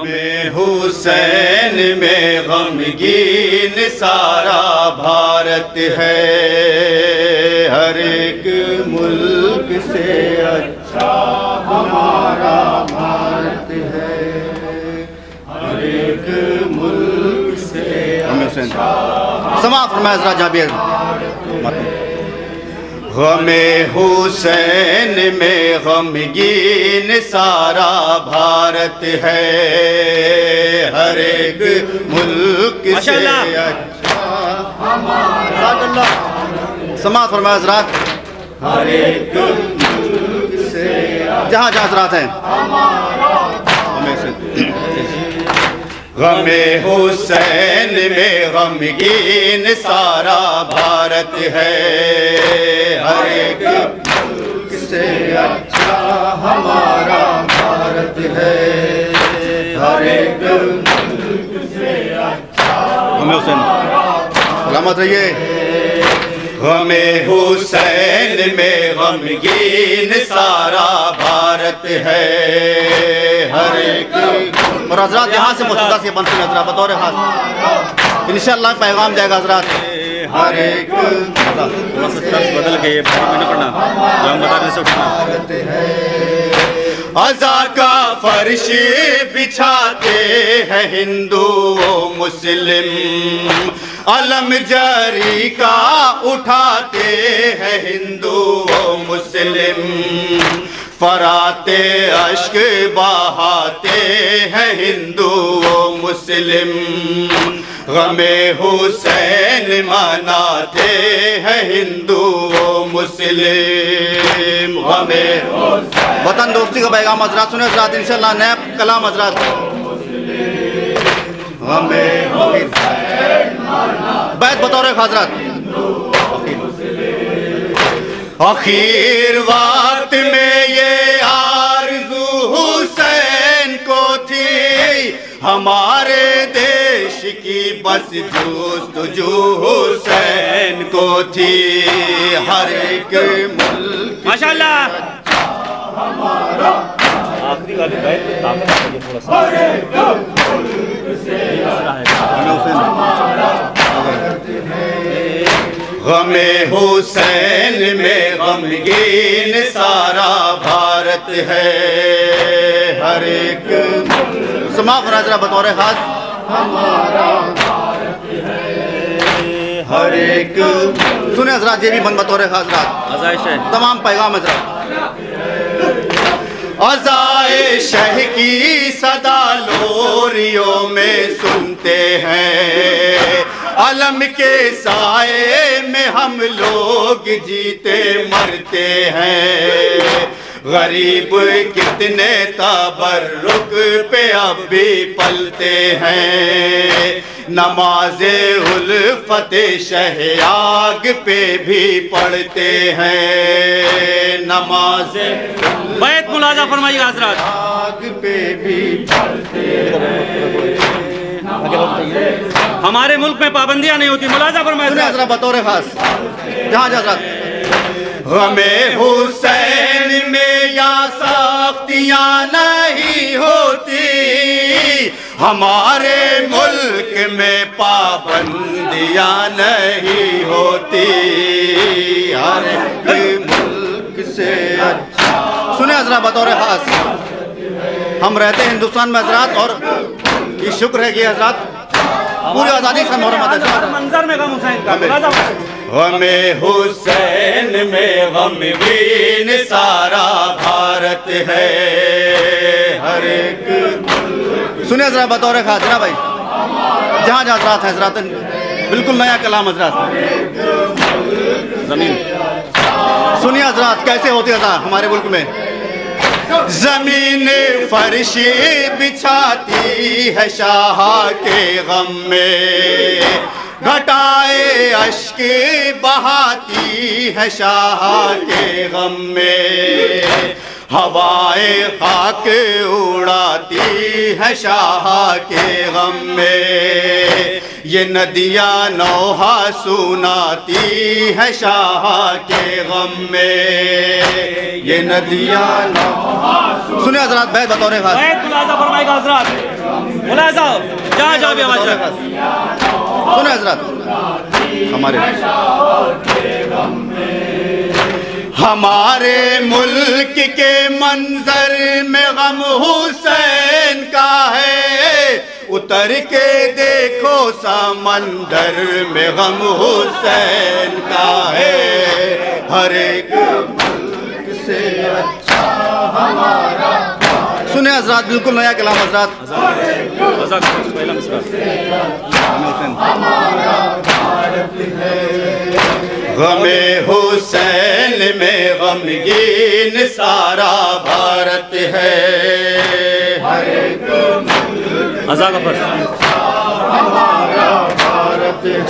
गमे हुसैन में गमगीन सारा भारत है, हर एक मुल्क से अच्छा हमारा भारत है, हर एक मुल्क से अच्छा समाप्त फरमाया ज़रा जाबिर। गमे हुसैन में गमगीन सारा भारत है, हर एक मुल्क से अच्छा हमारा समाप्त फरमाया ज़रा। हर एक मुल्क से जहाँ जहाँ ज़रात हैं गमे हुसैन में गमगीन सारा भारत है, हर एक मुल्क से अच्छा हमारा भारत है, हर एक मुल्क से अच्छा गमे हुसैन सलामत रहिए। गमे हुसैन में गमगीन सारा भारत है, हर एक और हजरात यहाँ से मौजूदा से बनती नजरा बतौर खास इंशाअल्लाह पैगाम जाएगा हजरात। हर एक बदल के पढ़ना अज़ा का फर्श बिछाते हैं हिंदू मुस्लिम, अलम जरी का उठाते हैं हिंदू मुस्लिम, फराते अश्क बहाते हैं हिंदू मुस्लिम, गमे हुसैन मनाते हैं हिंदू मुस्लिम, गमे वतन दोस्ती का पैगाम हज़रात सुने हज़रात इंशाअल्लाह नया कलाम हज़रात। गमे बैत बतौर हज़रात आखिर वक्त में ये आरज़ू हुसैन को थी, हमारे देश की बस जुस्तजू हुसैन को थी, हर एक मुल्क माशाअल्लाह हमारा आखिरी वाली बैत थोड़ा सा हर एक मुल्क से गमे हुसैन में गमगीन सारा भारत है, हर एक समाप्त नजरा बतौर खास हमारा भारत है, हर एक सुने हजरात ये भी बंद बतौर खास रात तमाम पैगाम हजरात। अज़ाए शह की सदा लोरियों में सुनते हैं, अलम के साए में हम लोग जीते मरते हैं, गरीब कितने तबर्रुक पे अब भी पलते हैं, नमाज़े उल्फत शहयाग पे भी पढ़ते हैं, नमाज़े बैत मुलाजा फरमाइएगा हज़रात आग पे भी पढ़ते हैं। हमारे मुल्क में पाबंदियां नहीं होती, मुलाजा फरमाइएगा बतौर खास जहाँ जहाँ गमे हुसैन में या सख्तियाँ नहीं होती, हमारे मुल्क में पाबंदियाँ नहीं होती, हर एक मुल्क से अच्छा सुने हजरा बतौर खास हम रहते हैं हिंदुस्तान में हजरात, और ये शुक्र है कि हजरात पूरी आज़ादी से मंजर में गम हुसैन का गमे हुसैन में गमगीन सारा भारत है, हर एक सुने हजरात बतौर खास ना भाई जहाँ जहाँ हजरात हैं हजरात बिल्कुल नया कलाम हजरात जमीन सुनिए हजरात कैसे होती है हमारे मुल्क में। जमीन फर्श बिछाती है शाह के गम में, घटाए अश्क बहाती है शाह के गम में, हवाएं खाक उड़ाती है शाह के गम में, ये नदियाँ नौहा सुनाती है शाह के गम में, ये नदियाँ नौहा सुने हजरात बैत बतौर खास। मुलाजा जहाँ जहाँ भी आवाज सुने हजरत, हमारे मुल्क के मंजर में गम हुसैन का है, उतर के देखो समंदर में गम हुसैन का है। हर एक मुल्क से अच्छा हमारा। सुने हजरत, बिल्कुल नया कलाम हजरत। गमे हुसैन में गमगीन सारा भारत है। हर एक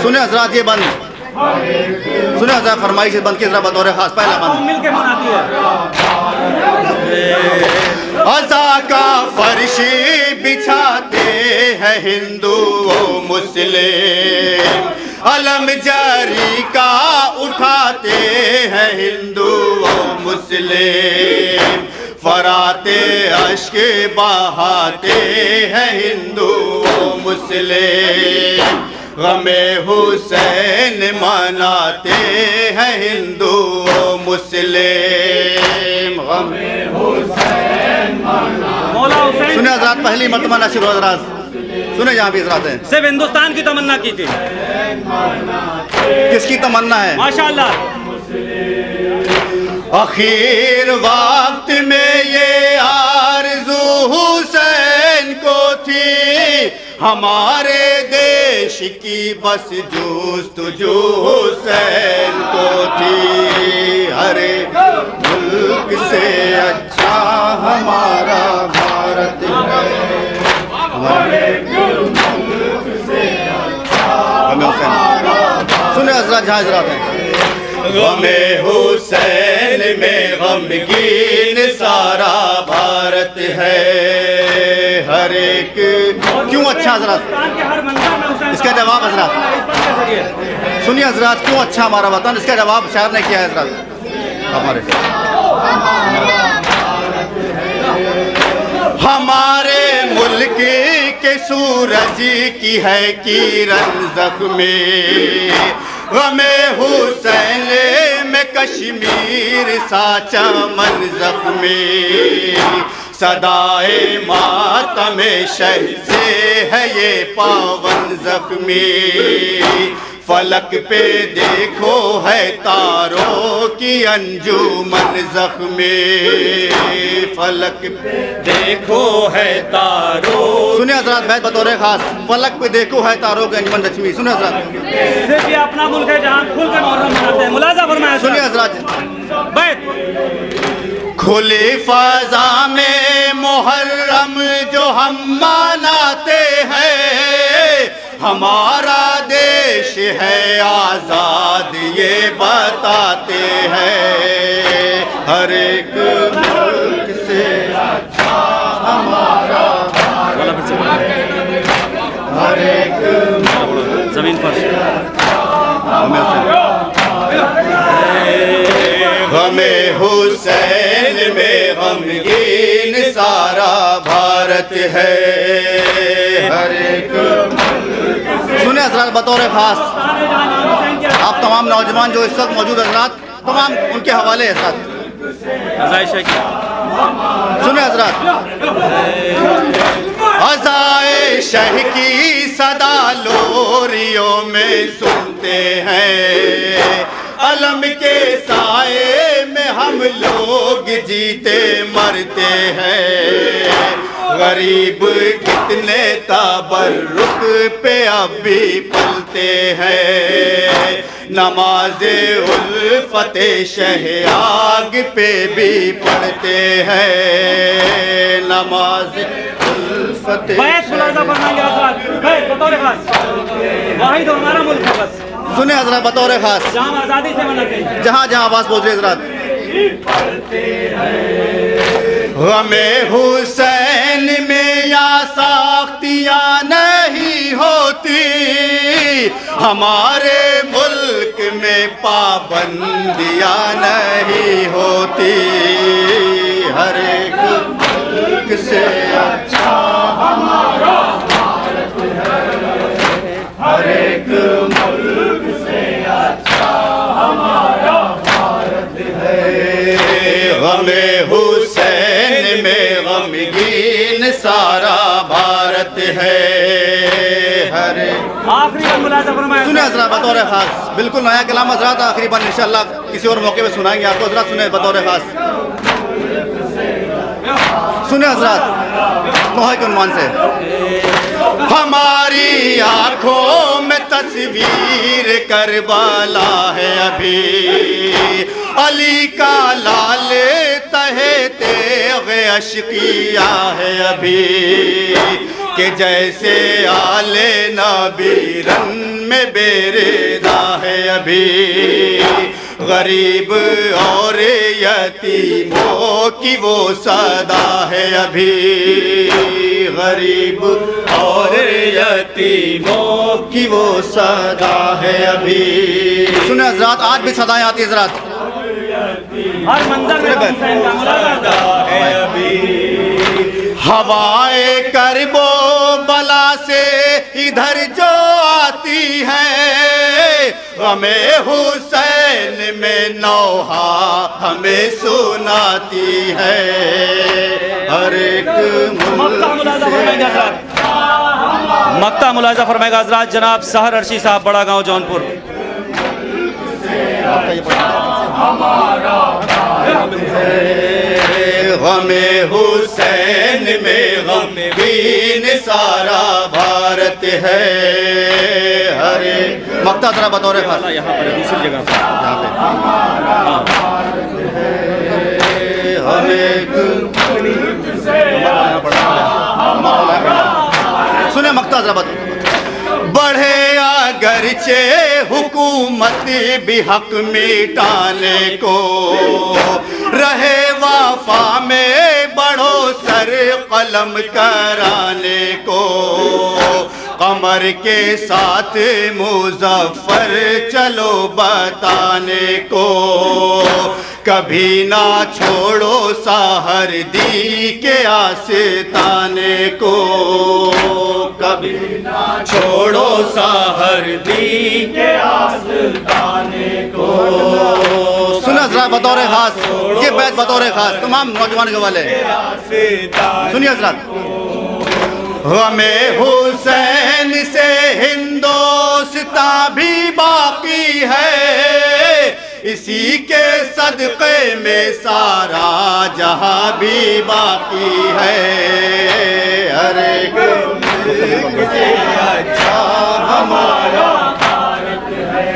सुने हजरत, ये बंद सुने हजरत, फरमाइश बंद की जरा बतौर खास पहला बंद मिलके मनाती है। अज़ा का फर्शी बिछाते हैं हिंदू मुस्लिम, अलम जारी का उठाते हैं हिंदू मुस्लिम, फराते अश्क बहाते हैं हिंदू मुस्लिम, गमे हुसैन मनाते हैं हिंदू मुस्लिम, गमे हुसैन मौला हुसैन। सुने हजरत, पहली मर्तबा नशीर हजरत सुने, यहाँ भी हजरत हैं। सिर्फ हिंदुस्तान की तमन्ना की थी। किसकी तमन्ना है? माशाअल्लाह। आखिर वक्त में ये आरज़ू हुसैन को थी, हमारे देश की बस जुस्तजू हुसैन को थी। हर एक मुल्क से अच्छा हमारा भारत है। हर एक मुल्क से अच्छा हमारा। सुने हजरत, जहाँ हजरत हैं। गमे हुसैन में गमगीन सारा भारत है। हर एक क्यों अच्छा हजरत? इसका जवाब हजरत सुनिए हजरत, क्यों अच्छा हमारा वतन? इसका जवाब शायर ने किया है हजरत। हमारे मुल्क के सूरज की है किरण ज़ख्मे, गमे हुसैन में कश्मीर सा चमन ज़ख्मे, सदाए मातम शह से है ये पावन ज़ख्मी, फलक पे देखो है तारों की अंजुमन ज़ख्मी, फलक पे देखो है तारों। सुने हजरत, बैत बतौर खास, फलक पे देखो है तारों की अंजुमन ज़ख्मी। सुने हजरत, सिर्फ ये अपना मुल्क है जहाँ खुल कर मुहर्रम मनाते हैं। मुलाजा फरमाया। सुनिए हजरत, बैत खुली फजा में मुहर्रम जो हम मनाते हैं, हमारा देश है आज़ाद ये बताते हैं। हर एक मुल्क से अच्छा हमारा, हर एक जमीन पर हमें हुसैन में गमगीन सारा भारत है। हर एक सुने हजरत, बतौर खास आप तमाम नौजवान जो इस वक्त मौजूद हजरत, तमाम उनके हवाले हजरत। सुने हजरत, अज़ाए शह की सदा लोरियों में सुनते हैं, अलम के साए में हम लोग जीते मरते हैं, गरीब कितने तबर्रुक पे अब भी पलते हैं, नमाज़े उल्फते शहयाग पे भी पढ़ते हैं, नमाज़े उल्फते। हमारा मुल्क है बस। सुने हजरत, बतौर खास जहाँ आज़ादी से मनाते हैं, जहाँ जहाँ आवाज़ पहुँच रही हजरत। हमें हुसैन में या साख्तियाँ नहीं होती, हमारे मुल्क में पाबंदियाँ नहीं होती, हर एक मुल्क से अच्छा हमारा भारत है। हरे आखिरी बंद मुलाहिजा फरमाएं। सुने हजरात बतौर खास, बिल्कुल नया कलाम हजरात, आखिरी बंद इंशाल्लाह किसी और मौके पे सुनाएंगे आपको। हजरात सुने बतौर खास, सुने हजरात नोहे के उन्वान से। हमारी आंखों में तस्वीर करबला है अभी, अली का लाल तहे तेग़ अश्किया है अभी, कि जैसे आले नबी रन में बेरेदा है अभी, गरीब और यतीमों की वो सदा है अभी, गरीब और यतीमों की वो सदा है अभी। सुने हजरात, आज भी सदाएं आती है हजरात, हर मंजर में हुसैन का मुलाहिजा है अभी। हवाएं करबो बला से इधर जो आती है, हमें हुसैन में नौहा हमें सुनाती है। हर एक मक्ता मुलाहिजा फरमाएगा हजरात जनाब सहर अर्शी साहब, बड़ा गांव जौनपुर। हमें हुसैन में गमगीन सारा भारत है। हरे मक्ता जरा बतौर खास, यहाँ पर दूसरी जगह पर, यहाँ पे हमें सुने मक्ता जरा बतौर। बढ़े अगरचे हुकूमत भी हक मिटाने को, रहे वफा में बढ़ो सर कलम कराने को, कमर के साथ मुजफ्फर चलो बताने को, कभी ना छोड़ो साहरदी के आस्ताने को, कभी ना छोड़ो साहरदी के आस्ताने को। सुना जरा बतौर खास, ये बैत बतौर खास तमाम नौजवान के वाले सुनिए हजरात। हमें हुसैन से हिंदोस्तां भी बाकी है, इसी के सदक़े में सारा जहां भी बाकी है। हर एक मुल्क से अच्छा हमारा भारत है,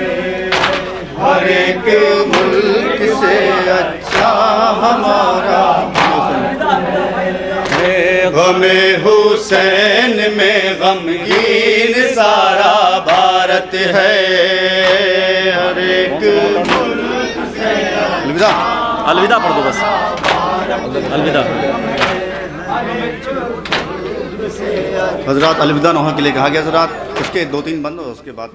हर एक मुल्क से अच्छा हमारा। हमें हुसैन में गमगीन सारा भारत है। हर एक अलविदा, अलविदा पढ़ दो बस, अलविदा। हजरात अलविदा नौहा के लिए कहा गया हजरात, उसके 2-3 बंद उसके बाद